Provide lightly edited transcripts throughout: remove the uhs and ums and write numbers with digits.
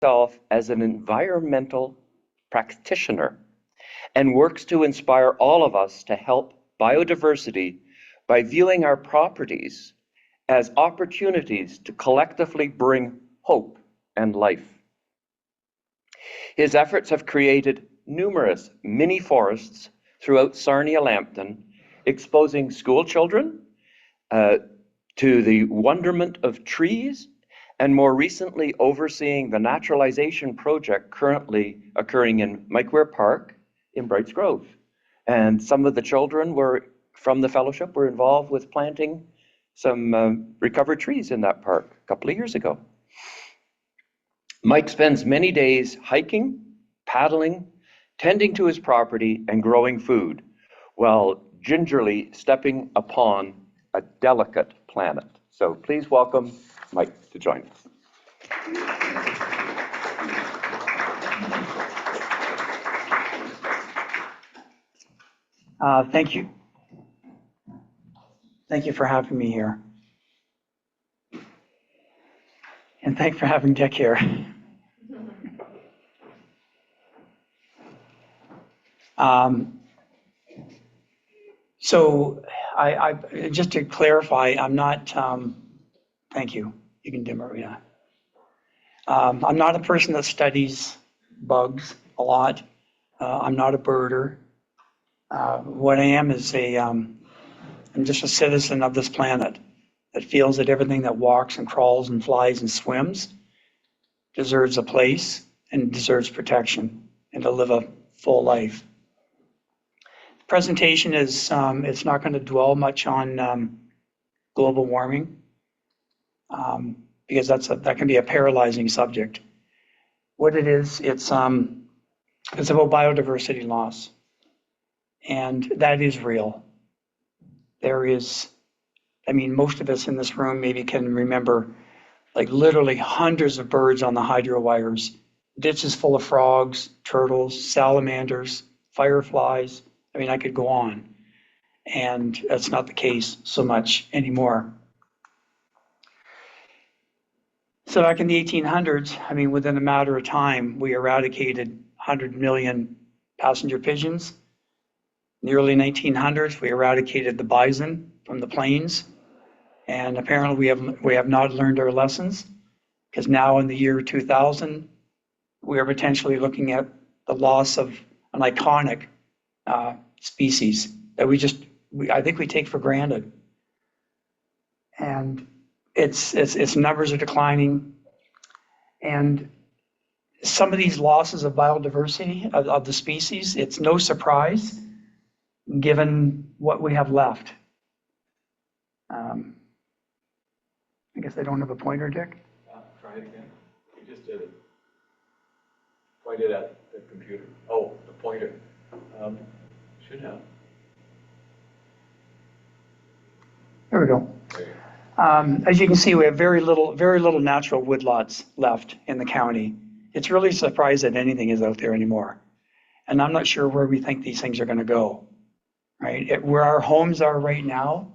himself as an environmental practitioner and works to inspire all of us to help biodiversity by viewing our properties as opportunities to collectively bring hope and life. His efforts have created numerous mini forests throughout Sarnia-Lambton, exposing school children to the wonderment of trees, and more recently overseeing the naturalization project currently occurring in Mike Weir Park in Brights Grove. And some of the children from the fellowship were involved with planting some recovered trees in that park a couple of years ago. Mike spends many days hiking, paddling, tending to his property, and growing food, while gingerly stepping upon a delicate planet. So please welcome Mike to join us. Thank you. Thank you for having me here. And thanks for having Dick here. So I just to clarify, I'm not, thank you. You can dim it, yeah. I'm not a person that studies bugs a lot. I'm not a birder. What I am is I'm just a citizen of this planet that feels that everything that walks and crawls and flies and swims deserves a place and deserves protection and to live a full life. The presentation is, it's not going to dwell much on global warming because that can be a paralyzing subject. What it is, it's about biodiversity loss, and that is real. There is, I mean, most of us in this room maybe can remember like literally hundreds of birds on the hydro wires, ditches full of frogs, turtles, salamanders, fireflies. I mean, I could go on. And that's not the case so much anymore. So back in the 1800s, I mean, within a matter of time, we eradicated 100 million passenger pigeons. In the early 1900s, we eradicated the bison from the plains. And apparently we have not learned our lessons, because now in the year 2000, we are potentially looking at the loss of an iconic species that I think we take for granted. And its numbers are declining. And some of these losses of biodiversity of the species, it's no surprise given what we have left. I guess I don't have a pointer, Dick. Try it again. You just did it. Point it at the computer. Oh, the pointer. Should have. There we go. As you can see, we have very little natural woodlots left in the county. It's really a surprise that anything is out there anymore. And I'm not sure where we think these things are going to go, right? Where our homes are right now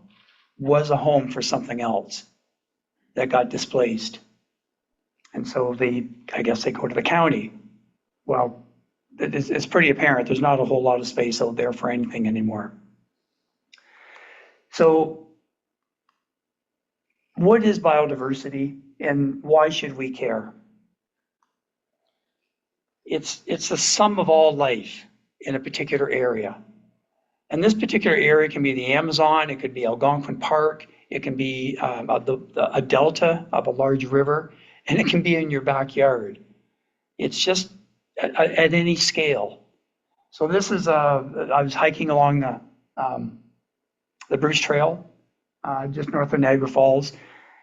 was a home for something else that got displaced. And so I guess they go to the county. Well, it's pretty apparent there's not a whole lot of space out there for anything anymore. So what is biodiversity and why should we care? It's the sum of all life in a particular area. And this particular area can be the Amazon, it could be Algonquin Park, it can be a delta of a large river, and it can be in your backyard. It's just at any scale. So this is, I was hiking along the Bruce Trail, just north of Niagara Falls,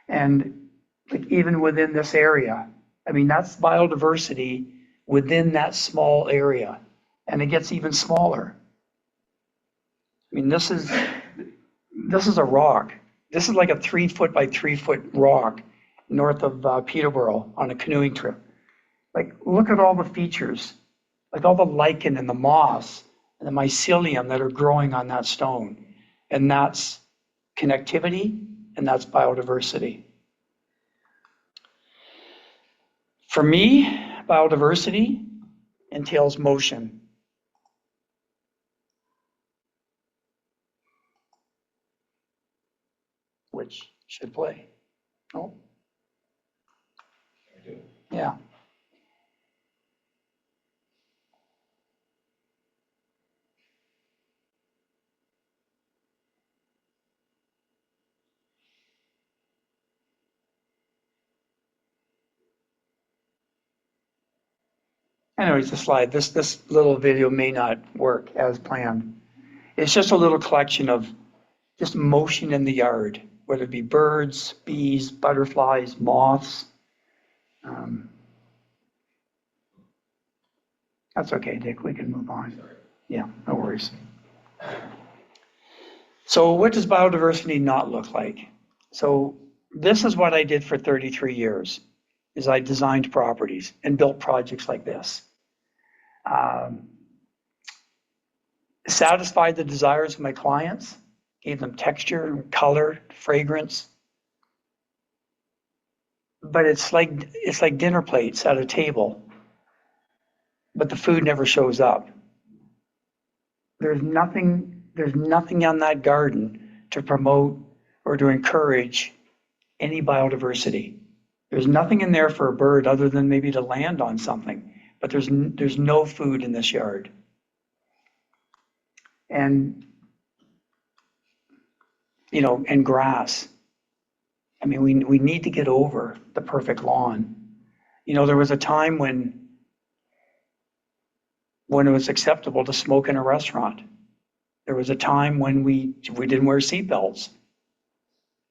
and like even within this area, I mean, that's biodiversity within that small area, and it gets even smaller. I mean, this is a rock. This is like a 3 foot by 3 foot rock north of Peterborough on a canoeing trip. Like, look at all the features, like all the lichen and the moss and the mycelium that are growing on that stone. And that's connectivity, and that's biodiversity. For me, Biodiversity entails motion. Which should play. Oh. Yeah. Anyways, the slide, this little video may not work as planned. It's just a little collection of just motion in the yard, whether it be birds, bees, butterflies, moths. That's okay, Dick, we can move on. Yeah, no worries. So what does biodiversity not look like? So this is what I did for 33 years, is I designed properties and built projects like this. Satisfied the desires of my clients, gave them texture, color, fragrance. But it's like dinner plates at a table, but the food never shows up. There's nothing on that garden to promote or to encourage any biodiversity. There's nothing in there for a bird other than maybe to land on something, but there's no food in this yard. And, you know, and grass. I mean, we need to get over the perfect lawn. You know, there was a time when it was acceptable to smoke in a restaurant. There was a time when we didn't wear seatbelts,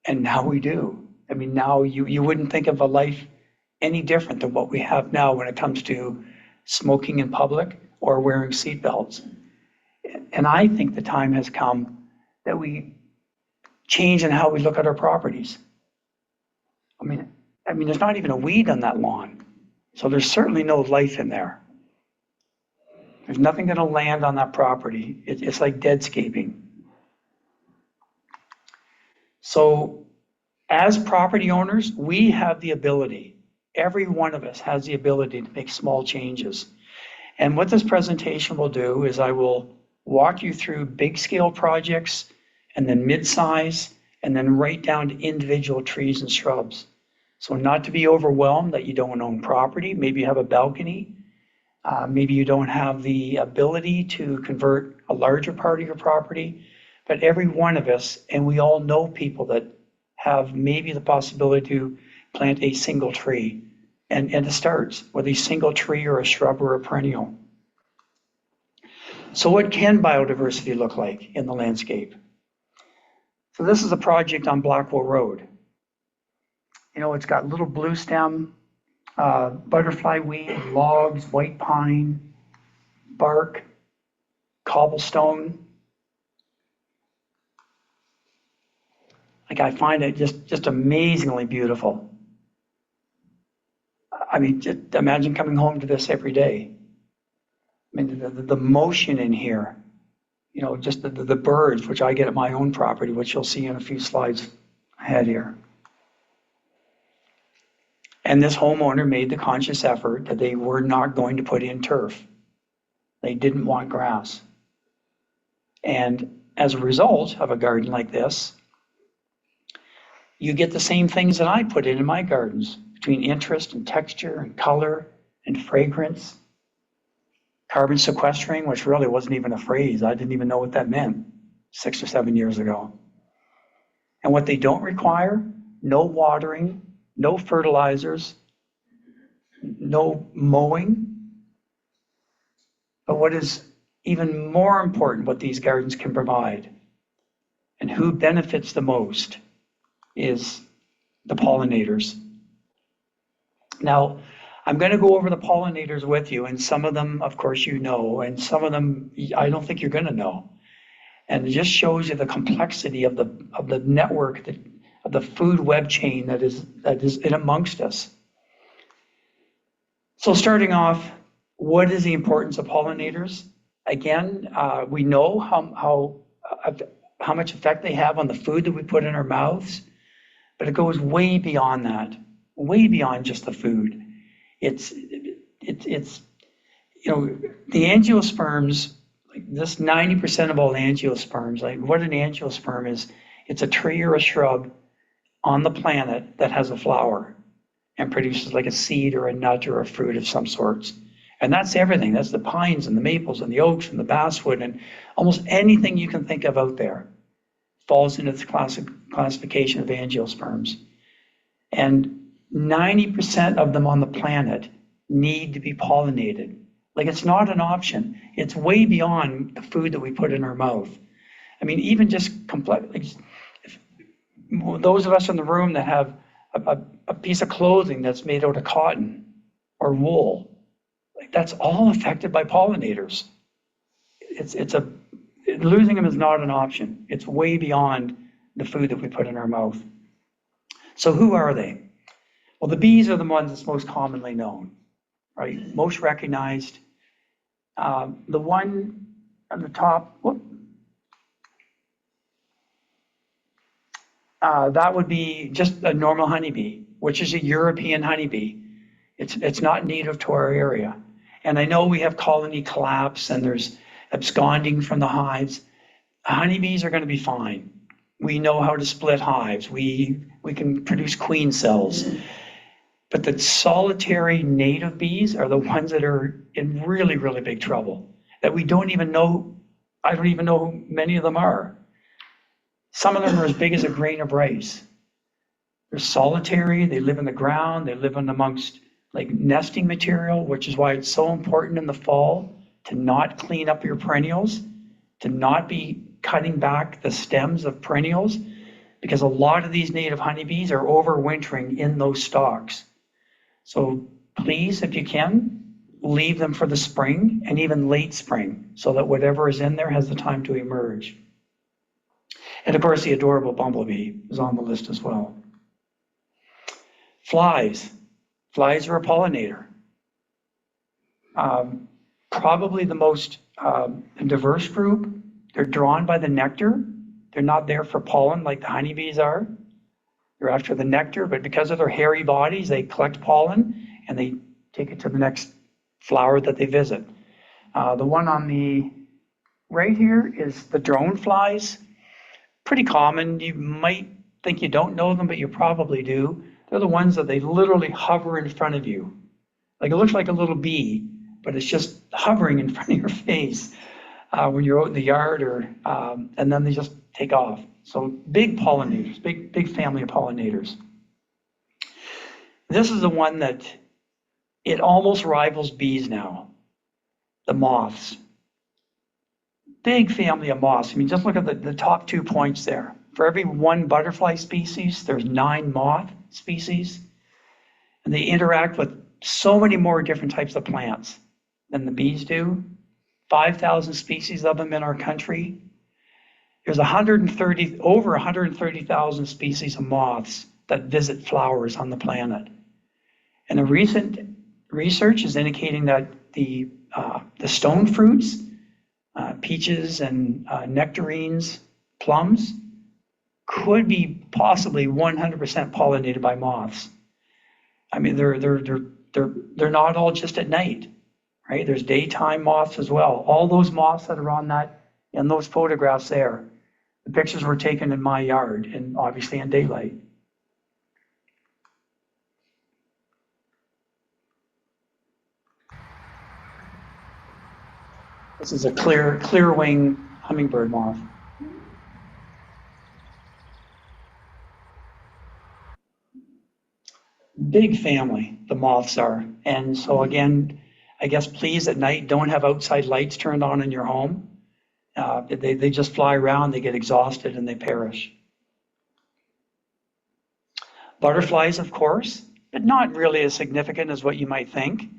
and now we do. I mean, now you wouldn't think of a life any different than what we have now when it comes to smoking in public or wearing seatbelts. And I think the time has come that we change in how we look at our properties. I mean, there's not even a weed on that lawn, so there's certainly no life in there. There's nothing going to land on that property. It's like deadscaping. So as property owners, we have the ability, every one of us has the ability to make small changes. And what this presentation will do is I will walk you through big scale projects and then mid-size and then right down to individual trees and shrubs. So not to be overwhelmed that you don't own property. Maybe you have a balcony. Maybe you don't have the ability to convert a larger part of your property, but every one of us, and we all know people that have maybe the possibility to plant a single tree. And it starts with a single tree or a shrub or a perennial. So what can biodiversity look like in the landscape? So this is a project on Blackwell Road. You know, it's got little blue stem, butterfly weed, logs, white pine, bark, cobblestone. Like, I find it just amazingly beautiful. I mean, just imagine coming home to this every day. I mean, the motion in here, you know, just the birds, which I get at my own property, which you'll see in a few slides ahead here. And this homeowner made the conscious effort that they were not going to put in turf. They didn't want grass. And as a result of a garden like this, you get the same things that I put in my gardens, between interest and texture and color and fragrance. Carbon sequestering, which really wasn't even a phrase. I didn't even know what that meant 6 or 7 years ago. And what they don't require, no watering, no fertilizers, no mowing. But what is even more important, what these gardens can provide, and who benefits the most, is the pollinators. Now, I'm going to go over the pollinators with you, and some of them, of course, you know, and some of them I don't think you're going to know. And it just shows you the complexity of the network, of the food web chain that is in amongst us. So starting off, what is the importance of pollinators? Again, we know how much effect they have on the food that we put in our mouths, but it goes way beyond that, way beyond just the food. It's it's, the angiosperms, like this 90% of all angiosperms, like what an angiosperm is, it's a tree or a shrub on the planet that has a flower and produces like a seed or a nut or a fruit of some sorts. And that's everything. That's the pines and the maples and the oaks and the basswood and almost anything you can think of out there falls into this classification of angiosperms. And 90% of them on the planet need to be pollinated. Like it's not an option. It's way beyond the food that we put in our mouth. I mean, even just complex, like, those of us in the room that have a piece of clothing that's made out of cotton or wool, like that's all affected by pollinators. Losing them is not an option. It's way beyond the food that we put in our mouth. So who are they? Well, the bees are the ones that's most commonly known, right? Most recognized. The one at the top, that would be just a normal honeybee, which is a European honeybee. It's not native to our area. And I know we have colony collapse and there's absconding from the hives. Honeybees are going to be fine. We know how to split hives. We can produce queen cells. But the solitary native bees are the ones that are in really, really big trouble, that we don't even know. I don't even know who many of them are. Some of them are as big as a grain of rice. They're solitary, they live in the ground, they live in amongst like nesting material, which is why it's so important in the fall to not clean up your perennials, to not be cutting back the stems of perennials, because a lot of these native honeybees are overwintering in those stalks. So please, if you can, leave them for the spring and even late spring so that whatever is in there has the time to emerge. And of course, the adorable bumblebee is on the list as well. Flies. Flies are a pollinator. Probably the most diverse group. They're drawn by the nectar. They're not there for pollen like the honeybees are. They're after the nectar, but because of their hairy bodies, they collect pollen and they take it to the next flower that they visit. The one on the right here is the drone flies. Pretty common. You might think you don't know them, but you probably do. They're the ones that they literally hover in front of you. Like it looks like a little bee, but it's just hovering in front of your face when you're out in the yard, and then they just take off. So big pollinators, big family of pollinators. This is the one that it almost rivals bees now, the moths. Big family of moths. I mean, just look at the top 2 points there. For every one butterfly species, there's 9 moth species. And they interact with so many more different types of plants than the bees do. 5,000 species of them in our country. There's over 130,000 species of moths that visit flowers on the planet. And the recent research is indicating that the stone fruits, peaches and nectarines, plums, could be possibly 100% pollinated by moths. I mean, they're not all just at night, right? There's daytime moths as well. All those moths that are in those photographs there, the pictures were taken in my yard and obviously in daylight. This is a clear wing hummingbird moth. Big family, the moths are. And so again, I guess please at night don't have outside lights turned on in your home. They just fly around, they get exhausted and they perish. Butterflies, of course, but not really as significant as what you might think.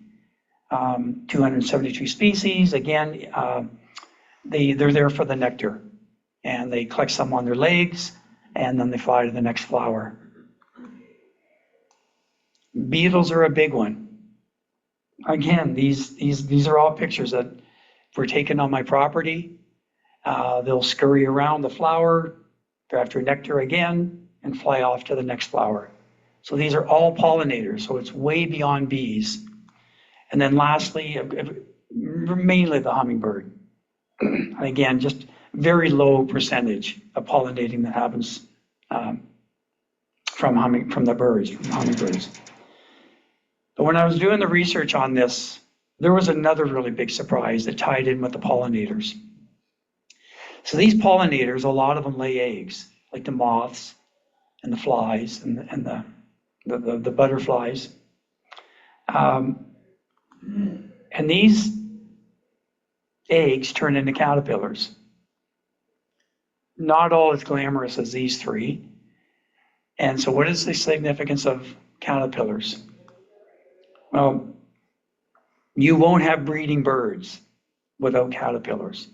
272 species, again, they're there for the nectar and they collect some on their legs and then they fly to the next flower. Beetles are a big one. Again, these are all pictures that were taken on my property. They'll scurry around the flower, they're after nectar again, and fly off to the next flower. So these are all pollinators, so it's way beyond bees. And then lastly, mainly the hummingbird. And again, just very low percentage of pollinating that happens from hummingbirds. But when I was doing the research on this, there was another really big surprise that tied in with the pollinators. So these pollinators, a lot of them lay eggs, like the moths and the flies and the butterflies. And these eggs turn into caterpillars. Not all as glamorous as these three. And so what is the significance of caterpillars? Well, you won't have breeding birds without caterpillars.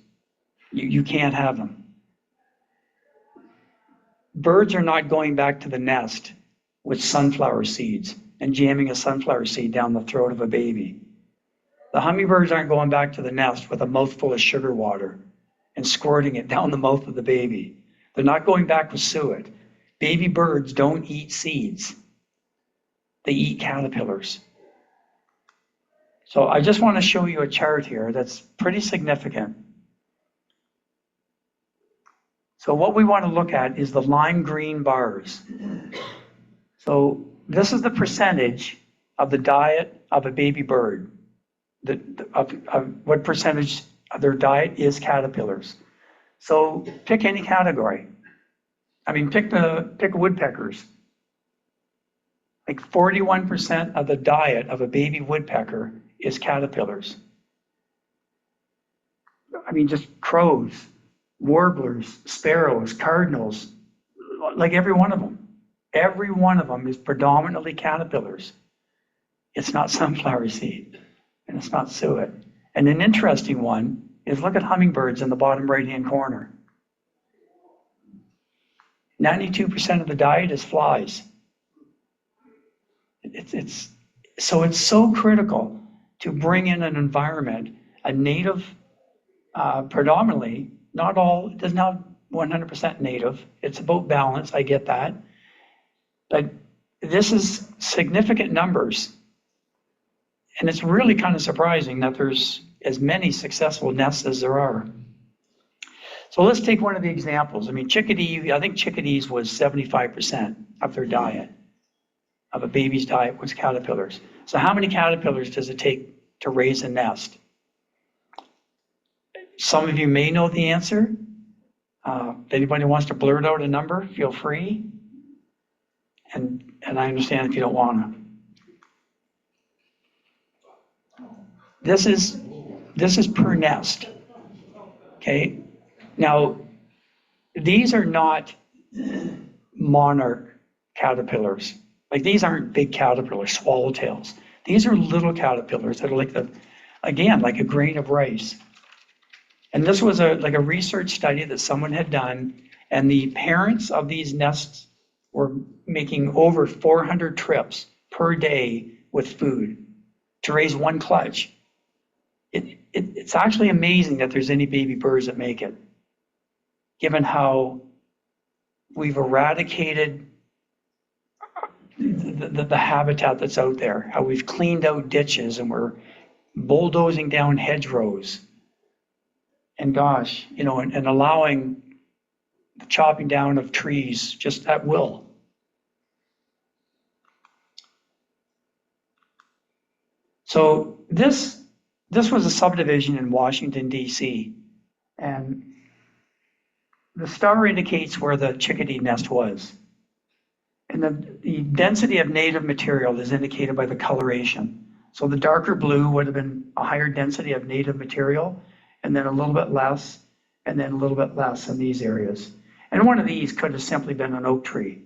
You can't have them. Birds are not going back to the nest with sunflower seeds and jamming a sunflower seed down the throat of a baby. The hummingbirds aren't going back to the nest with a mouthful of sugar water and squirting it down the mouth of the baby. They're not going back with suet. Baby birds don't eat seeds. They eat caterpillars. So I just want to show you a chart here that's pretty significant. So what we want to look at is the lime green bars. So this is the percentage of the diet of a baby bird. What percentage of their diet is caterpillars. So pick any category. I mean, pick woodpeckers. Like 41% of the diet of a baby woodpecker is caterpillars. I mean, just crows, warblers, sparrows, cardinals, like every one of them. Every one of them is predominantly caterpillars. It's not sunflower seed, and it's not suet. And an interesting one is look at hummingbirds in the bottom right-hand corner. 92% of the diet is flies. It's so critical to bring in an environment, a native, predominantly, not all, it does not 100% native. It's about balance, I get that. But this is significant numbers. And it's really kind of surprising that there's as many successful nests as there are. So let's take one of the examples. I mean, I think chickadees was 75% of their diet, of a baby's diet was caterpillars. So how many caterpillars does it take to raise a nest? Some of you may know the answer. If anybody wants to blurt out a number, feel free. And I understand if you don't want to. This is per nest. Okay. Now, these are not monarch caterpillars. Like these aren't big caterpillars, swallowtails. These are little caterpillars that are like like a grain of rice. And this was a research study that someone had done, and the parents of these nests were making over 400 trips per day with food to raise one clutch. It's actually amazing that there's any baby birds that make it, given how we've eradicated the habitat that's out there, how we've cleaned out ditches and we're bulldozing down hedgerows. And gosh, and allowing the chopping down of trees just at will. So this was a subdivision in Washington, D.C. And the star indicates where the chickadee nest was. And the density of native material is indicated by the coloration. So the darker blue would have been a higher density of native material, and then a little bit less, and then a little bit less in these areas. And one of these could have simply been an oak tree,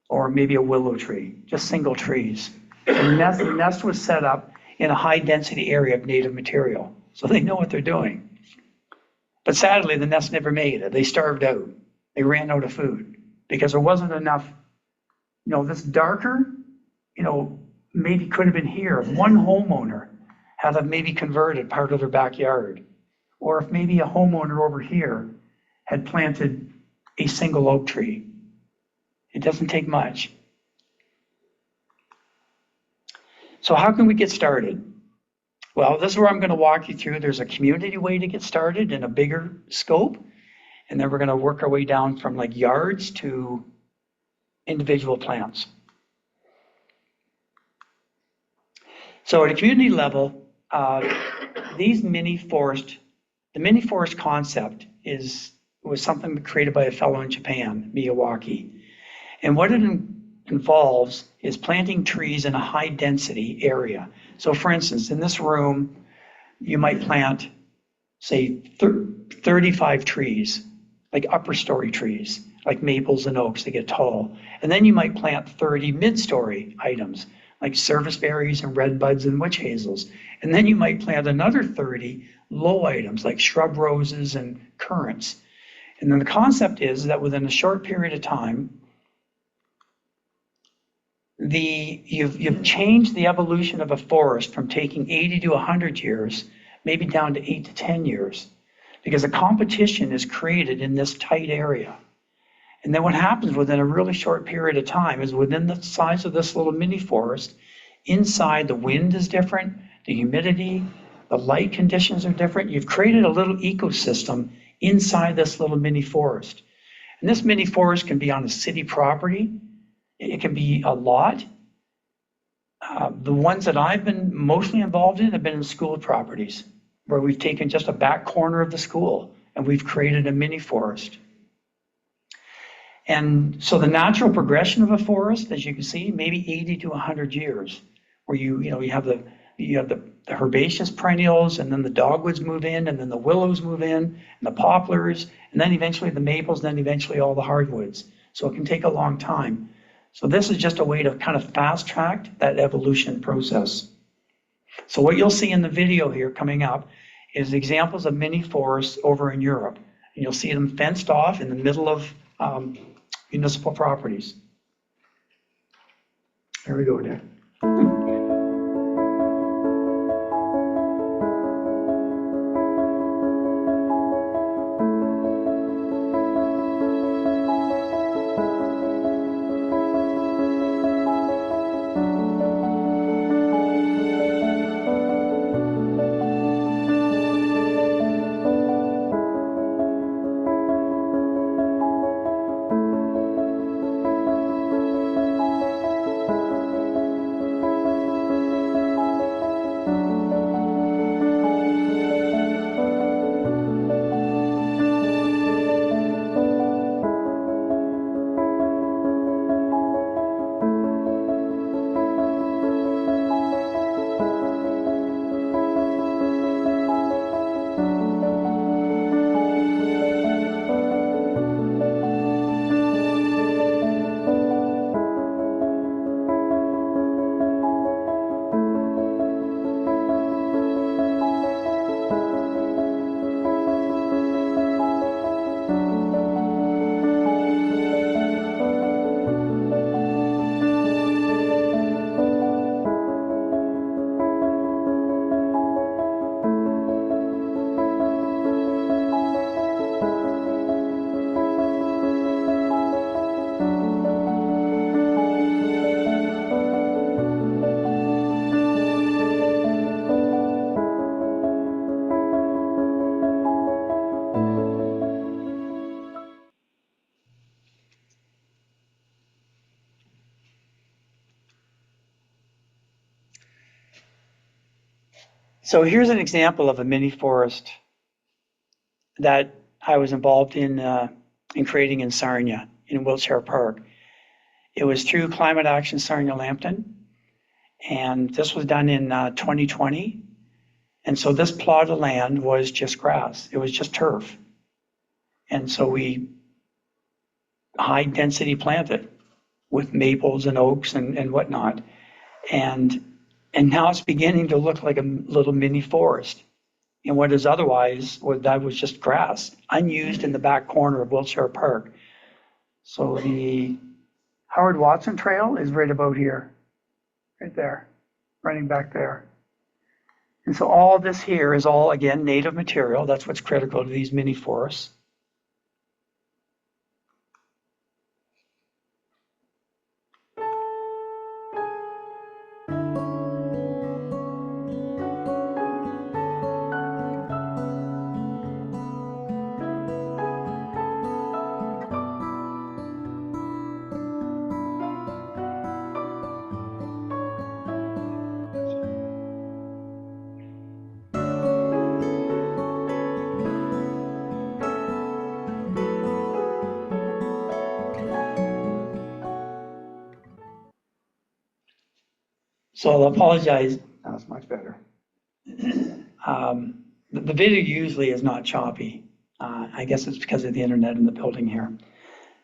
or maybe a willow tree, just single trees. And the nest was set up in a high density area of native material, so they know what they're doing. But sadly, the nest never made it. They starved out. They ran out of food because there wasn't enough. This darker, maybe could have been here if one homeowner had maybe converted part of their backyard, or if maybe a homeowner over here had planted a single oak tree. It doesn't take much. So how can we get started? Well, this is where I'm going to walk you through. There's a community way to get started in a bigger scope. And then we're going to work our way down from like yards to individual plants. So at a community level, these mini forest, the mini forest concept was something created by a fellow in Japan, Miyawaki. And what it involves is planting trees in a high density area. So for instance, in this room, you might plant, say, 35 trees, like upper story trees, like maples and oaks that get tall. And then you might plant 30 mid-story items, like serviceberries and redbuds and witch hazels. And then you might plant another 30 low items, like shrub roses and currants. And then the concept is that within a short period of time, you've changed the evolution of a forest from taking 80 to 100 years, maybe down to 8 to 10 years, because a competition is created in this tight area. And then what happens within a really short period of time is within the size of this little mini forest, inside the wind is different, the humidity, the light conditions are different. You've created a little ecosystem inside this little mini forest. And this mini forest can be on a city property. It can be a lot. The ones that I've been mostly involved in have been in school properties, where we've taken just a back corner of the school and we've created a mini forest. And so the natural progression of a forest, as you can see, maybe 80 to 100 years, where you have the herbaceous perennials, and then the dogwoods move in, and then the willows move in, and the poplars, and then eventually the maples, and then eventually all the hardwoods. So it can take a long time. So this is just a way to kind of fast track that evolution process. So what you'll see in the video here coming up is examples of mini forests over in Europe. And you'll see them fenced off in the middle of municipal properties. There we go, Dick. So here's an example of a mini forest that I was involved in creating in Sarnia, in Wiltshire Park. It was through Climate Action Sarnia Lambton, and this was done in 2020. And so this plot of land was just grass. It was just turf. And so we high density planted with maples and oaks and whatnot. And now it's beginning to look like a little mini forest. And what is otherwise, that was just grass, unused in the back corner of Wiltshire Park. So the Howard Watson Trail is right about here, right there, running back there. And so all this here is all, again, native material. That's what's critical to these mini forests. So I'll apologize. That's much better. The video usually is not choppy. I guess it's because of the internet in the building here.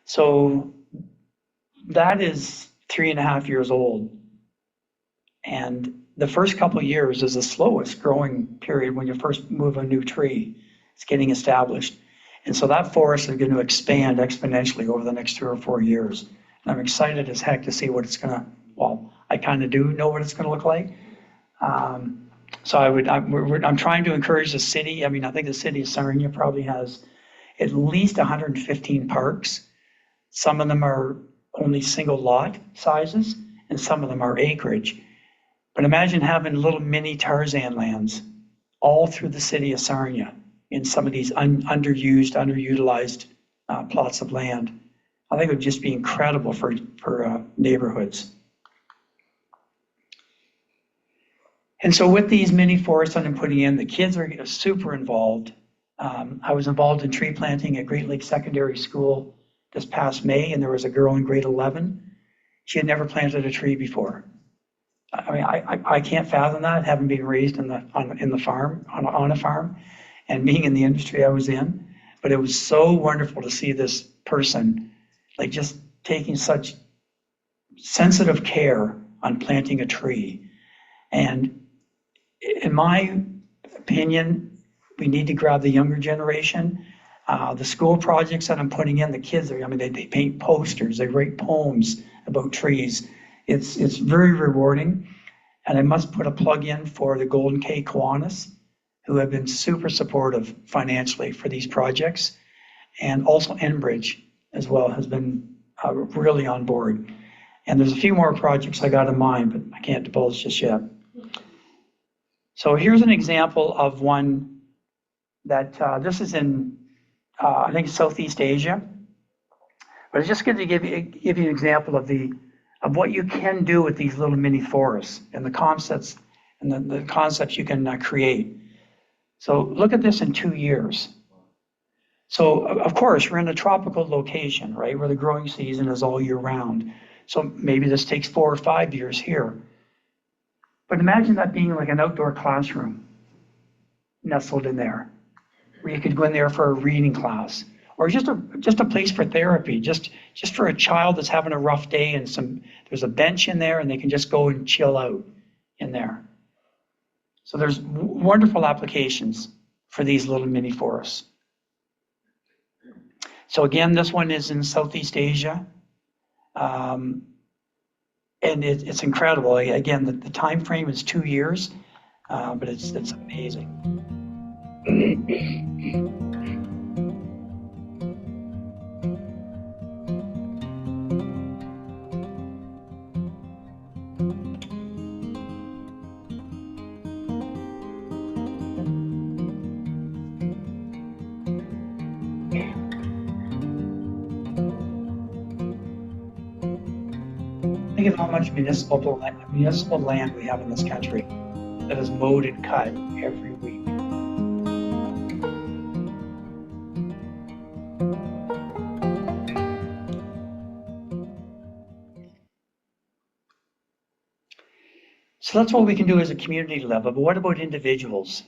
So that is 3.5 years old. And the first couple of years is the slowest growing period when you first move a new tree. It's getting established. And so that forest is going to expand exponentially over the next 3 or 4 years. And I'm excited as heck to see what it's going to, well, I kind of do know what it's going to look like. So I'm trying to encourage the city. I mean, I think the city of Sarnia probably has at least 115 parks. Some of them are only single lot sizes, and some of them are acreage. But imagine having little mini Tarzan lands all through the city of Sarnia in some of these underused, underutilized plots of land. I think it would just be incredible for neighborhoods. And so with these mini forests that I'm putting in, the kids are super involved. I was involved in tree planting at Great Lakes Secondary School this past May, and there was a girl in grade 11. She had never planted a tree before. I mean, I can't fathom that, having been raised on a farm, and being in the industry I was in. But it was so wonderful to see this person, like, just taking such sensitive care on planting a tree. And in my opinion, we need to grab the younger generation. The school projects that I'm putting in, the kids are, I mean, they paint posters, they write poems about trees. It's very rewarding. And I must put a plug in for the Golden K Kiwanis, who have been super supportive financially for these projects. And also Enbridge as well has been really on board. And there's a few more projects I got in mind, but I can't divulge just yet. So here's an example of one that this is in, I think, Southeast Asia. But it's just going to give you an example of what you can do with these little mini forests and the concepts you can create. So look at this in 2 years. So of course, we're in a tropical location, right, where the growing season is all year round. So maybe this takes 4 or 5 years here. But imagine that being like an outdoor classroom nestled in there, where you could go in there for a reading class, or just a place for therapy, just for a child that's having a rough day, and there's a bench in there and they can just go and chill out in there. So there's wonderful applications for these little mini forests. So again, this one is in Southeast Asia. And it's incredible. Again, the time frame is 2 years, but it's amazing. Think of how much municipal land we have in this country that is mowed and cut every week. So that's what we can do as a community level, but what about individuals?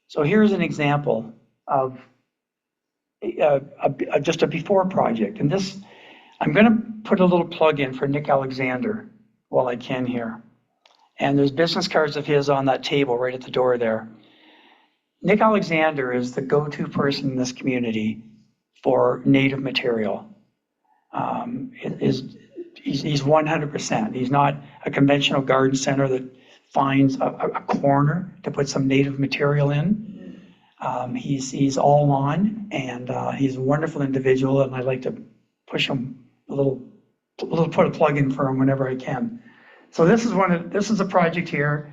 So here's an example of just a before project. And this, I'm going to put a little plug in for Nick Alexander while I can here. And there's business cards of his on that table right at the door there. Nick Alexander is the go-to person in this community for native material. He's 100%. He's not a conventional garden center that finds a corner to put some native material in. He's all on, and he's a wonderful individual, and I like to push him put a plug in for him whenever I can. So this is a project here.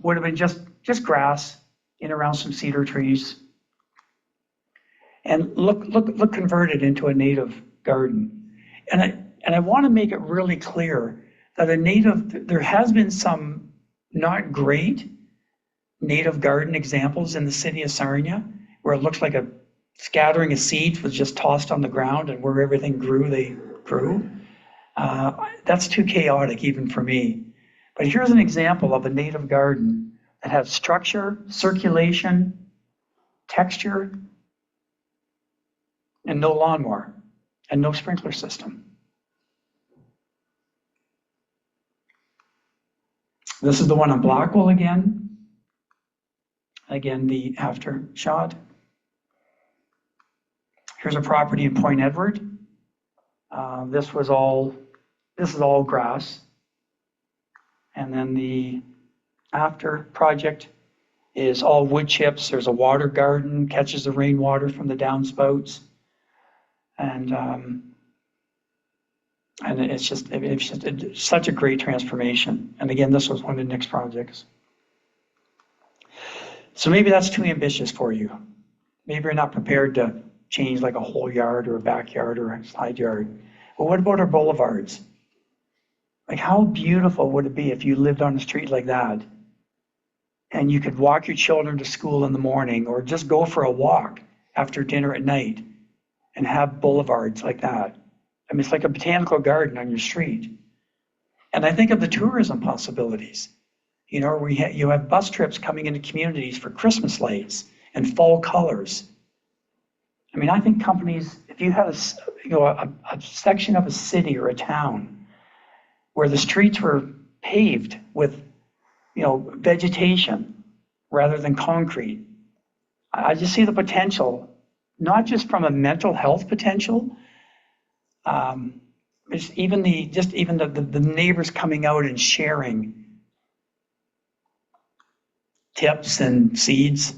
Would have been just grass in around some cedar trees, and look converted into a native garden. And I want to make it really clear that there has been some not great native garden examples in the city of Sarnia, where it looks like a scattering of seeds was just tossed on the ground, and where everything grew, they grew. That's too chaotic even for me. But here's an example of a native garden that has structure, circulation, texture, and no lawnmower and no sprinkler system. This is the one on Blackwell again. Again, the after shot. Here's a property in Point Edward. This is all grass. And then the after project is all wood chips. There's a water garden, catches the rainwater from the downspouts. And it's just such a great transformation. And again, this was one of Nick's projects. So maybe that's too ambitious for you. Maybe you're not prepared to change like a whole yard or a backyard or a side yard. But what about our boulevards? Like how beautiful would it be if you lived on a street like that and you could walk your children to school in the morning or just go for a walk after dinner at night and have boulevards like that. I mean, it's like a botanical garden on your street. And I think of the tourism possibilities, you know, where you have bus trips coming into communities for Christmas lights and fall colors. I mean, I think companies, if you had a section of a city or a town where the streets were paved with, you know, vegetation rather than concrete, I just see the potential, not just from a mental health potential, it's even the neighbors coming out and sharing tips and seeds,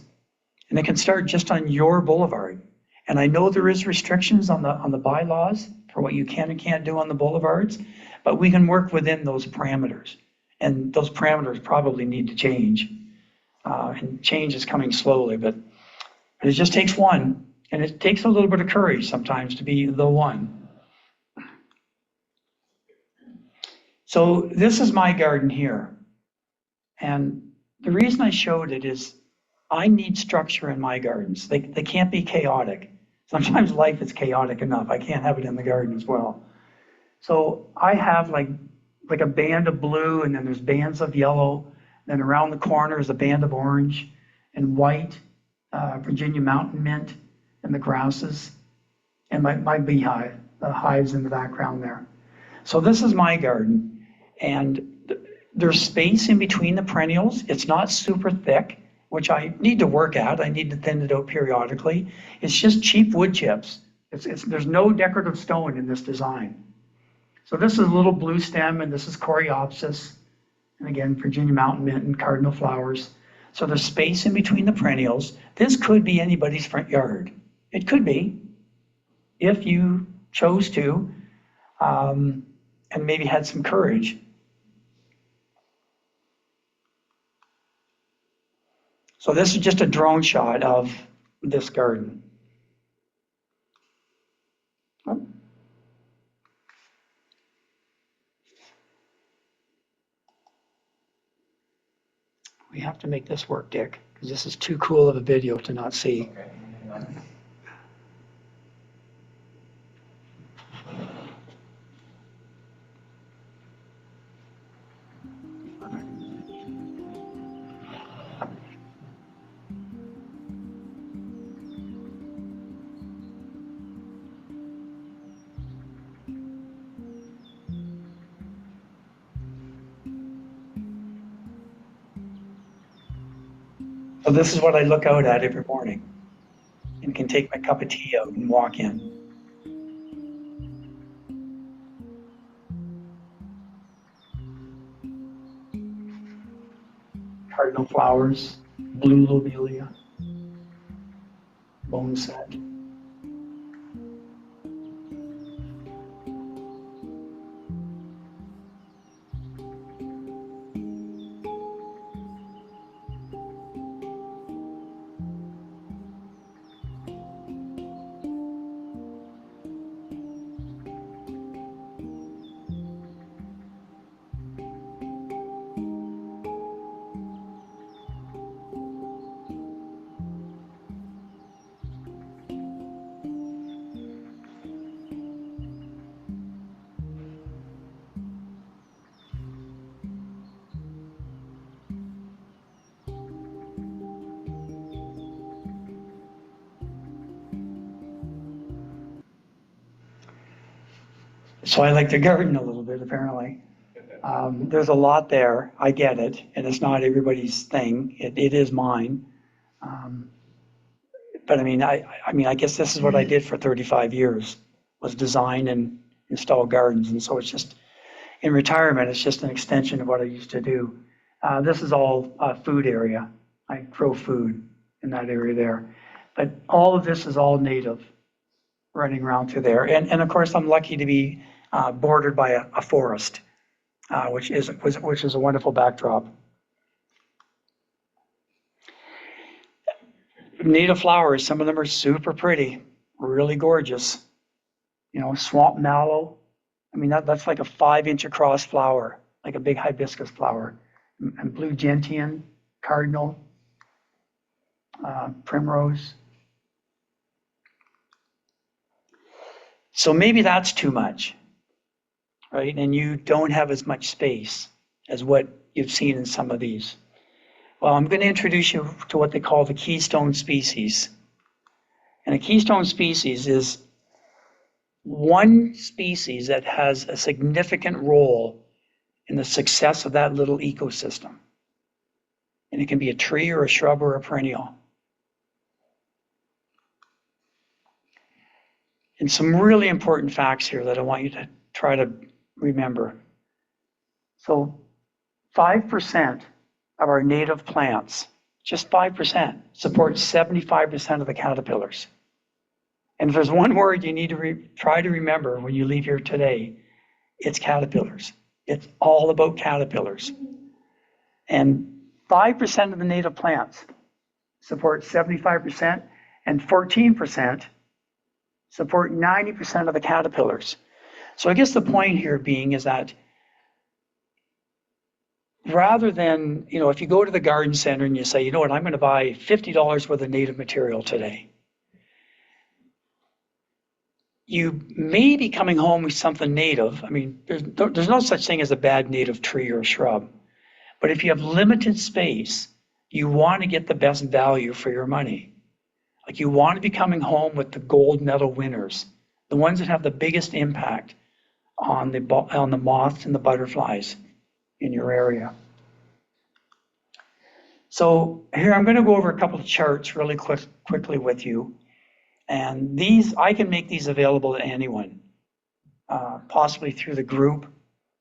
and it can start just on your boulevard. And I know there is restrictions on the bylaws for what you can and can't do on the boulevards, but we can work within those parameters. And those parameters probably need to change. And change is coming slowly, but it just takes one. And it takes a little bit of courage sometimes to be the one. So this is my garden here. And the reason I showed it is I need structure in my gardens. They can't be chaotic. Sometimes life is chaotic enough. I can't have it in the garden as well. So I have like a band of blue, and then there's bands of yellow. Then around the corner is a band of orange and white, Virginia mountain mint, and the grasses, and my beehive, the hives in the background there. So this is my garden, and there's space in between the perennials. It's not super thick, which I need to work at. I need to thin it out periodically. It's just cheap wood chips. There's no decorative stone in this design. So this is a little blue stem, and this is Coreopsis, and again, Virginia mountain mint and cardinal flowers. So there's space in between the perennials. This could be anybody's front yard. It could be, if you chose to, and maybe had some courage. So this is just a drone shot of this garden. We have to make this work, Dick, because this is too cool of a video to not see. Okay. So this is what I look out at every morning, and can take my cup of tea out and walk in. Cardinal flowers, blue lobelia, boneset. So I like to garden a little bit, apparently. There's a lot there. I get it, and it's not everybody's thing. It is mine. Um, but I guess this is what I did for 35 years, was design and install gardens. And so it's just, in retirement, it's just an extension of what I used to do. This is all food area. I grow food in that area there. But all of this is all native running around through there. And of course, I'm lucky to be bordered by a forest, which is a wonderful backdrop. Native flowers, some of them are super pretty, really gorgeous. Swamp mallow. That's like a 5-inch across flower, like a big hibiscus flower. And blue gentian, cardinal, primrose. So maybe that's too much, right? And you don't have as much space as what you've seen in some of these. Well, I'm going to introduce you to what they call the keystone species. And a keystone species is one species that has a significant role in the success of that little ecosystem. And it can be a tree or a shrub or a perennial. And some really important facts here that I want you to try to remember. So 5% of our native plants, just 5%, support 75% of the caterpillars. And if there's one word you need to try to remember when you leave here today, it's caterpillars. It's all about caterpillars. And 5% of the native plants support 75%, and 14% support 90% of the caterpillars. So I guess the point here being is that rather than, if you go to the garden center and you say, you know what, I'm going to buy $50 worth of native material today, you may be coming home with something native. There's no such thing as a bad native tree or shrub. But if you have limited space, you want to get the best value for your money. Like, you want to be coming home with the gold medal winners, the ones that have the biggest impact on the moths and the butterflies in your area. So here I'm going to go over a couple of charts really quickly with you. And I can make these available to anyone, possibly through the group.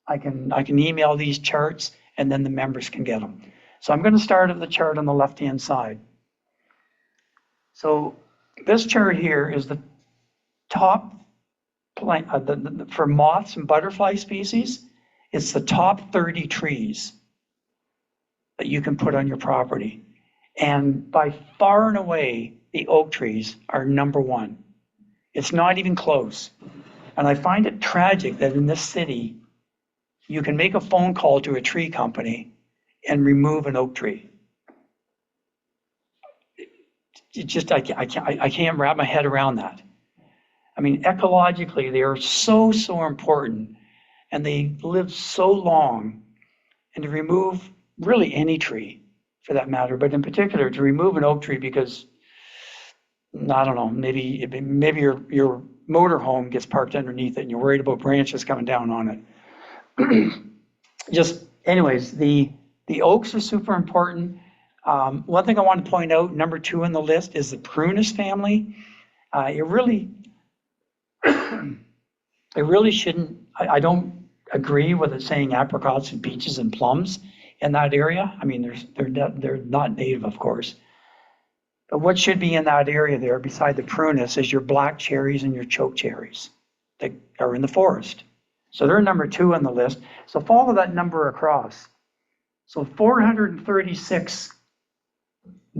I can email these charts, and then the members can get them. So I'm going to start at the chart on the left-hand side. So this chart here is the top plant for moths and butterfly species. It's the top 30 trees that you can put on your property. And by far and away, the oak trees are number one. It's not even close. And I find it tragic that in this city, you can make a phone call to a tree company and remove an oak tree. I can't wrap my head around that. Ecologically, they are so important, and they live so long. And to remove really any tree, for that matter, but in particular to remove an oak tree because, I don't know, maybe your motorhome gets parked underneath it and you're worried about branches coming down on it. Anyways, the oaks are super important. One thing I want to point out, number 2 on the list, is the prunus family. It really shouldn't. I don't agree with it saying apricots and peaches and plums in that area. They're not native, of course. But what should be in that area there, beside the prunus, is your black cherries and your choke cherries that are in the forest. So they're number 2 on the list. So follow that number across. So 436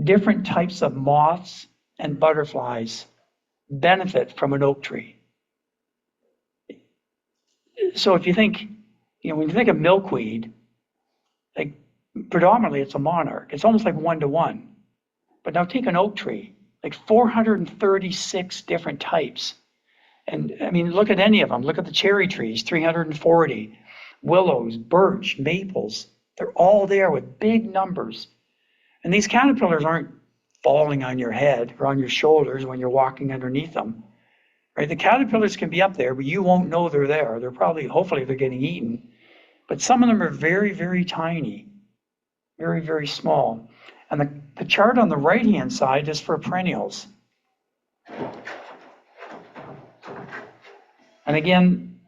different types of moths and butterflies benefit from an oak tree. So if you think, when you think of milkweed, like predominantly it's a monarch. It's almost like 1-to-1. But now take an oak tree, like 436 different types. And look at any of them. Look at the cherry trees, 340. Willows, birch, maples, they're all there with big numbers. And these caterpillars aren't falling on your head or on your shoulders when you're walking underneath them. right? The caterpillars can be up there, but you won't know they're there. They're probably, hopefully they're getting eaten. But some of them are very, very tiny, very, very small. And the chart on the right-hand side is for perennials. And again,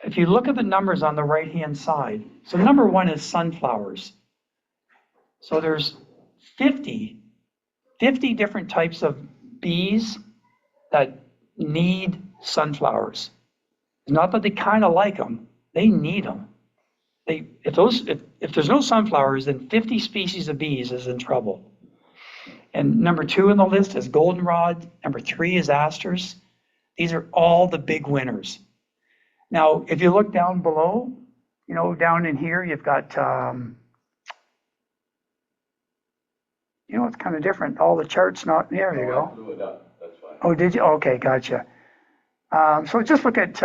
if you look at the numbers on the right-hand side, so number one is sunflowers. So there's 50 different types of bees that need sunflowers. Not that they kind of like them, they need them. If there's no sunflowers, then 50 species of bees is in trouble. And number two on the list is goldenrod. Number three is asters. These are all the big winners. Now, if you look down below, down in here, you've got, it's kind of different. All the charts not, there you go. I blew it up, that's why. Oh, did you? Okay, gotcha. So just look at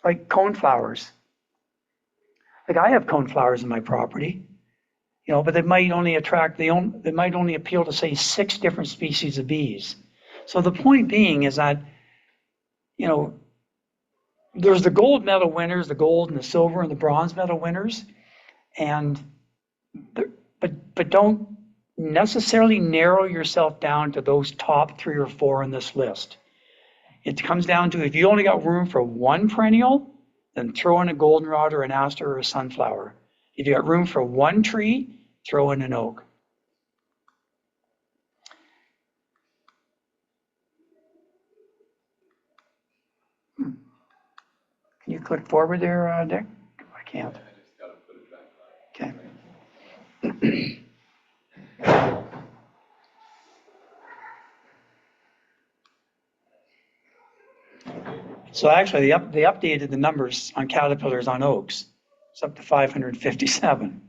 like coneflowers. Like I have coneflowers in my property, but they might only appeal to say 6 different species of bees. So the point being is that, there's the gold medal winners, the gold and the silver and the bronze medal winners, but don't necessarily narrow yourself down to those top 3 or 4 on this list. It comes down to if you only got room for one perennial, then throw in a goldenrod or an aster or a sunflower. If you got room for one tree, throw in an oak. Can you click forward there, Dick? I can't. I just gotta put it back on. Okay. So actually, they updated the numbers on caterpillars on oaks. It's up to 557.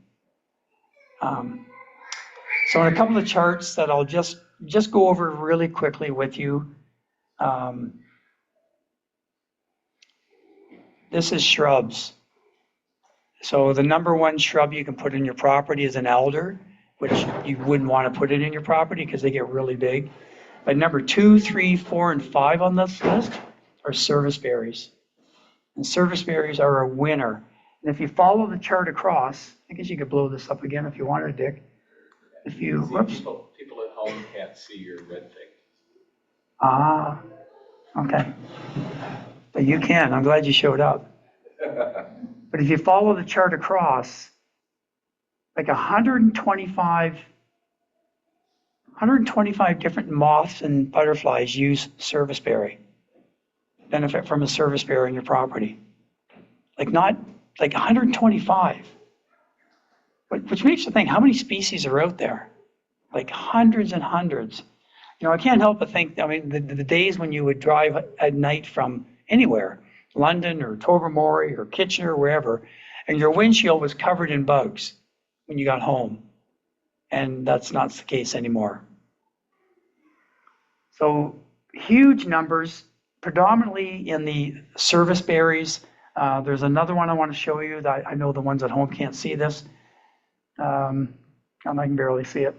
So in a couple of charts that I'll just go over really quickly with you. This is shrubs. So the number one shrub you can put in your property is an alder, which you wouldn't want to put it in your property because they get really big. But number 2, 3, 4, and 5 on this list are service berries. And service berries are a winner. And if you follow the chart across, I guess you could blow this up again if you wanted, Dick. If you, whoops. People at home can't see your red thing. Ah, okay. But you can. I'm glad you showed up. But if you follow the chart across, like 125 different moths and butterflies use serviceberry, benefit from a serviceberry in your property. Like 125. Which makes you think, how many species are out there? Like hundreds and hundreds. I can't help but think, the days when you would drive at night from anywhere, London or Tobermory or Kitchener, wherever, and your windshield was covered in bugs when you got home. And that's not the case anymore. So huge numbers, predominantly in the service berries. There's another one I want to show you that I know the ones at home can't see this. And I can barely see it.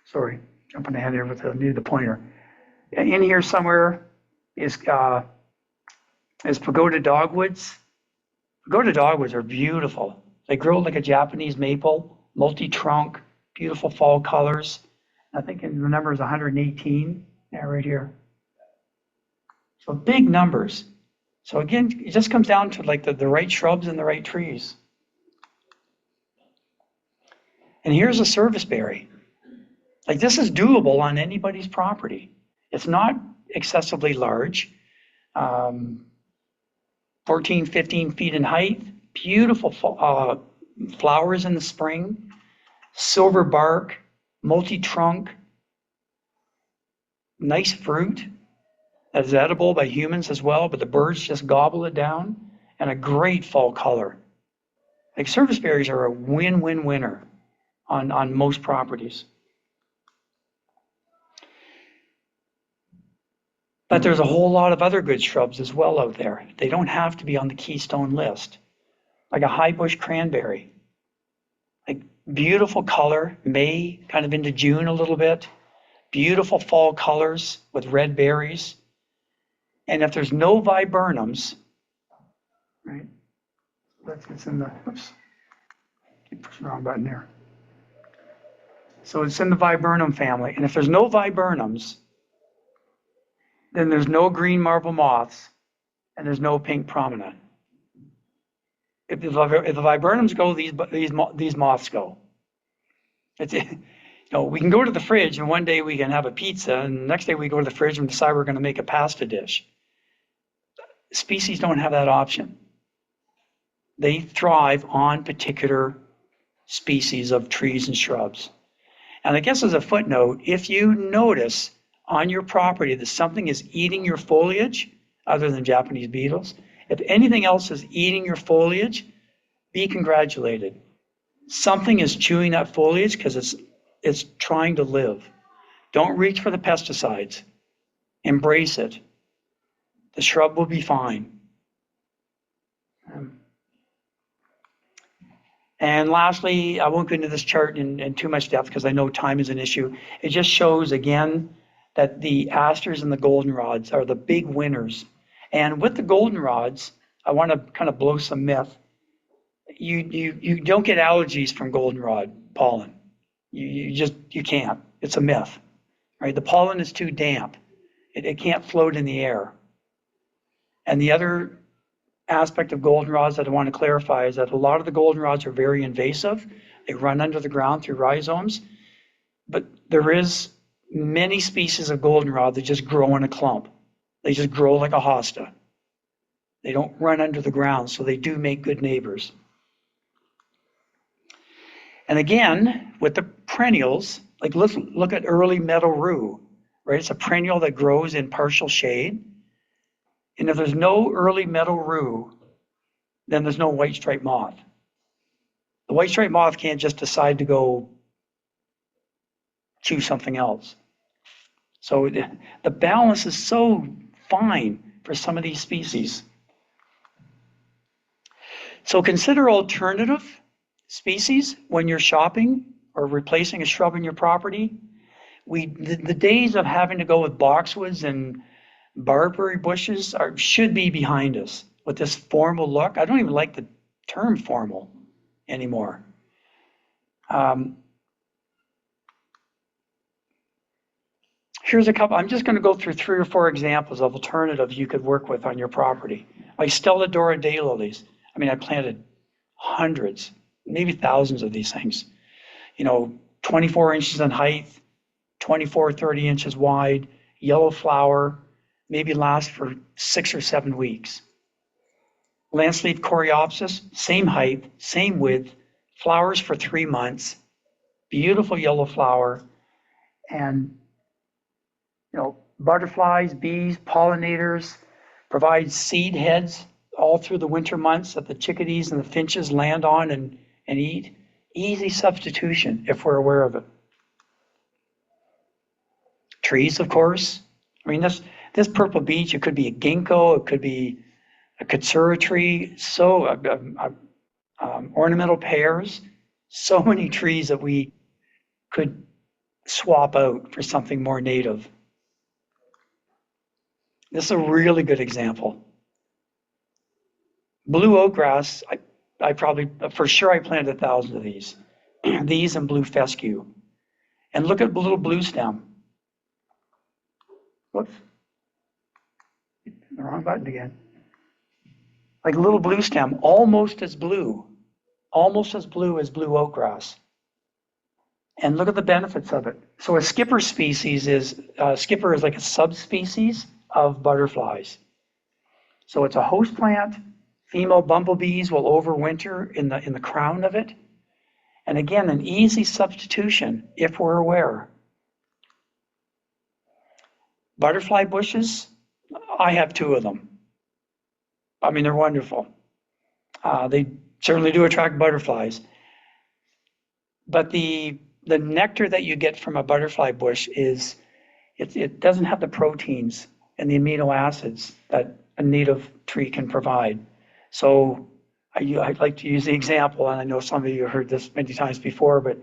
Sorry, jumping ahead here with the pointer. In here somewhere is pagoda dogwoods. Pagoda dogwoods are beautiful. They grow like a Japanese maple, multi-trunk, beautiful fall colors. I think the number is 118. Yeah, right here. So big numbers. So again, it just comes down to like the right shrubs and the right trees. And here's a serviceberry. Like this is doable on anybody's property. It's not excessively large. 14, 15 feet in height, beautiful flowers in the spring, silver bark, multi-trunk, nice fruit that is edible by humans as well, but the birds just gobble it down, and a great fall color. Like service berries are a win-win winner on most properties. But there's a whole lot of other good shrubs as well out there. They don't have to be on the keystone list. Like a high bush cranberry. Like beautiful color, May, kind of into June a little bit. Beautiful fall colors with red berries. And if there's no viburnums, right? It's in the, oops, keep pushing the wrong button there. So it's in the viburnum family. And if there's no viburnums, then there's no green marble moths and there's no pink promenade. If the viburnums go, these moths go. It's, we can go to the fridge and one day we can have a pizza and the next day we go to the fridge and decide we're going to make a pasta dish. Species don't have that option. They thrive on particular species of trees and shrubs. And I guess as a footnote, if you notice on your property that something is eating your foliage, other than Japanese beetles, if anything else is eating your foliage, be congratulated. Something is chewing that foliage because it's trying to live. Don't reach for the pesticides. Embrace it. The shrub will be fine. And lastly, I won't go into this chart in too much depth because I know time is an issue. It just shows again that the asters and the goldenrods are the big winners. And with the goldenrods, I want to kind of blow some myth. You don't get allergies from goldenrod pollen. You can't. It's a myth, right? The pollen is too damp. It can't float in the air. And the other aspect of goldenrods that I want to clarify is that a lot of the goldenrods are very invasive. They run under the ground through rhizomes, but there is many species of goldenrod that just grow in a clump. They just grow like a hosta. They don't run under the ground, so they do make good neighbors. And again, with the perennials, like let's look at early meadow rue, right? It's a perennial that grows in partial shade. And if there's no early meadow rue, then there's no white striped moth. The white striped moth can't just decide to go choose something else. So the balance is so fine for some of these species. So consider alternative species when you're shopping or replacing a shrub in your property. The days of having to go with boxwoods and barberry bushes should be behind us with this formal look. I don't even like the term formal anymore. Here's a couple. I'm just going to go through 3 or 4 examples of alternatives you could work with on your property. Like Stelladora daylilies. I mean, I planted hundreds, maybe thousands of these things. 24 inches in height, 24, 30 inches wide, yellow flower, maybe last for 6 or 7 weeks. Landsleaf coreopsis, same height, same width, flowers for 3 months, beautiful yellow flower, and butterflies, bees, pollinators, provide seed heads all through the winter months that the chickadees and the finches land on and eat. Easy substitution if we're aware of it. Trees, of course. I mean, this purple beech, it could be a ginkgo, it could be a katsura tree, ornamental pears, so many trees that we could swap out for something more native. This is a really good example. Blue oakgrass, I probably, for sure I planted 1,000 of these. These and blue fescue. And look at the little blue stem. Whoops. The wrong button again. Like a little blue stem, almost as blue as blue oakgrass. And look at the benefits of it. So a skipper species skipper is like a subspecies of butterflies. So it's a host plant. Female bumblebees will overwinter in the crown of it. And again, an easy substitution if we're aware. Butterfly bushes, I have 2 of them. I mean, they're wonderful. They certainly do attract butterflies. But the nectar that you get from a butterfly bush it doesn't have the proteins and the amino acids that a native tree can provide. So I'd like to use the example, and I know some of you have heard this many times before, but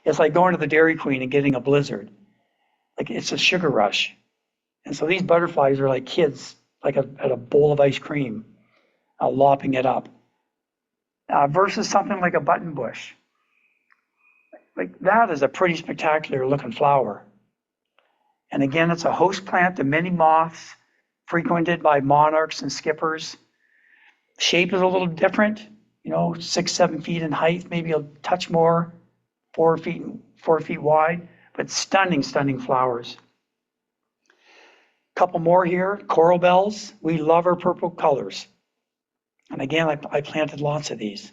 it's like going to the Dairy Queen and getting a Blizzard. Like it's a sugar rush. And so these butterflies are like kids like at a bowl of ice cream, lopping it up, versus something like a button bush. Like that is a pretty spectacular looking flower. And again, it's a host plant to many moths, frequented by monarchs and skippers. Shape is a little different, 6, 7 feet in height, maybe a touch more, 4 feet wide, but stunning, stunning flowers. Couple more here, coral bells. We love our purple colors. And again, I planted lots of these.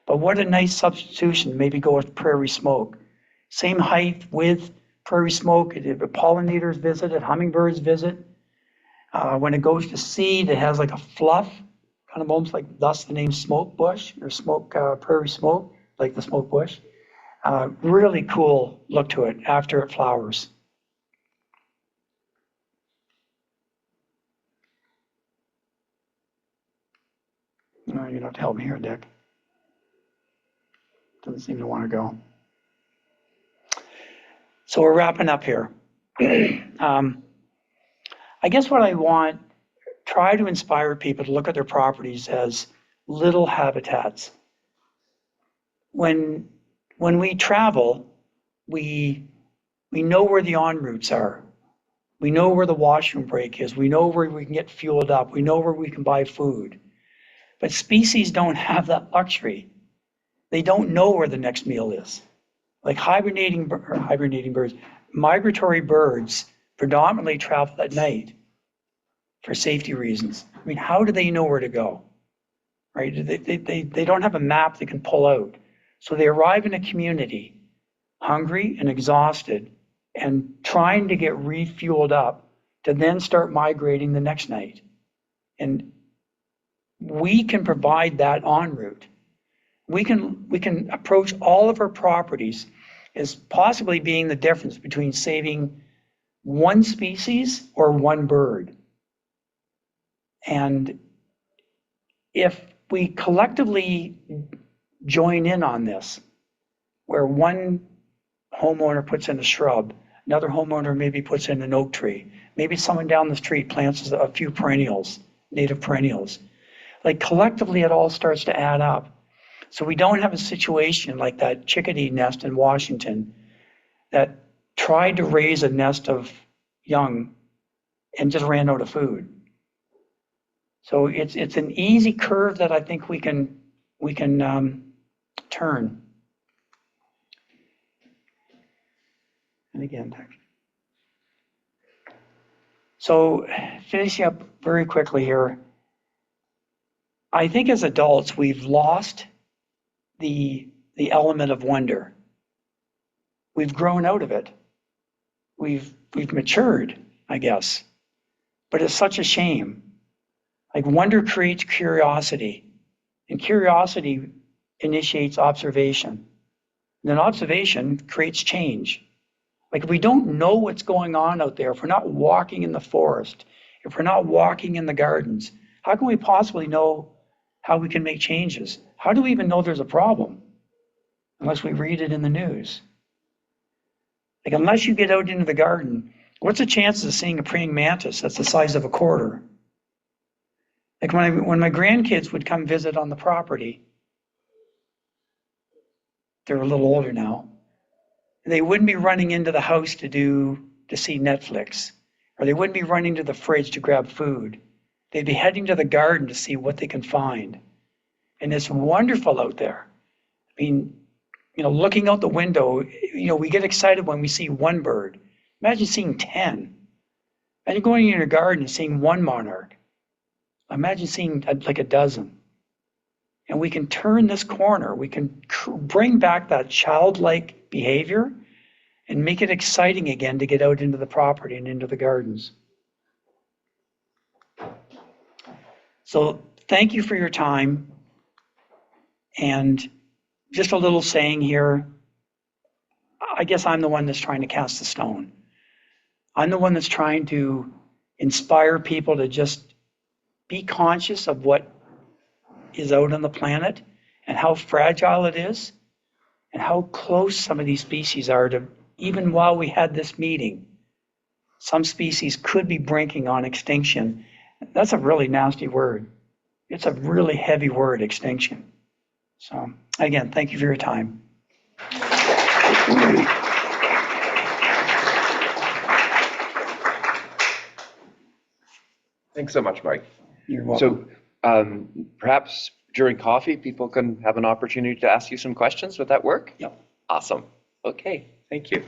But what a nice substitution, maybe go with prairie smoke. Same height with prairie smoke, pollinators visit it, hummingbirds visit. When it goes to seed, it has like a fluff, kind of almost like, thus the name smoke bush, or prairie smoke, like the smoke bush. Really cool look to it after it flowers. No, you don't have to help me here, Dick. Doesn't seem to want to go. So we're wrapping up here. I guess what I want, try to inspire people to look at their properties as little habitats. When we travel, we know where the en routes are. We know where the washroom break is. We know where we can get fueled up. We know where we can buy food. But species don't have that luxury. They don't know where the next meal is. Like hibernating birds, migratory birds predominantly travel at night for safety reasons. I mean, how do they know where to go? Right? They don't have a map they can pull out. So they arrive in a community hungry and exhausted and trying to get refueled up to then start migrating the next night. And we can provide that en route. We can approach all of our properties as possibly being the difference between saving one species or one bird. And if we collectively join in on this, where one homeowner puts in a shrub, another homeowner maybe puts in an oak tree, maybe someone down the street plants a few perennials, native perennials. Like collectively, it all starts to add up. So we don't have a situation like that chickadee nest in Washington that tried to raise a nest of young and just ran out of food. So it's an easy curve that I think we can turn. And again, so finishing up very quickly here. I think as adults, we've lost the element of wonder. We've grown out of it. We've matured, I guess. But it's such a shame. Like wonder creates curiosity, and curiosity initiates observation. And then observation creates change. Like if we don't know what's going on out there, if we're not walking in the forest, if we're not walking in the gardens, how can we possibly know how we can make changes? How do we even know there's a problem unless we read it in the news? Like unless you get out into the garden, what's the chances of seeing a praying mantis that's the size of a quarter? Like when my grandkids would come visit on the property, they're a little older now, they wouldn't be running into the house to see Netflix, or they wouldn't be running to the fridge to grab food. They'd be heading to the garden to see what they can find. And it's wonderful out there. I mean, looking out the window, we get excited when we see one bird. Imagine seeing 10. Imagine going in your garden and seeing one monarch. Imagine seeing like a dozen. And we can turn this corner. We can bring back that childlike behavior and make it exciting again to get out into the property and into the gardens. So thank you for your time. And just a little saying here, I guess I'm the one that's trying to cast the stone. I'm the one that's trying to inspire people to just be conscious of what is out on the planet and how fragile it is and how close some of these species are to, even while we had this meeting, some species could be brinking on extinction. That's a really nasty word. It's a really heavy word, extinction. So again, thank you for your time. Thanks so much, Mike. You're welcome. So perhaps during coffee, people can have an opportunity to ask you some questions. Would that work? Yep. Awesome. Okay, thank you.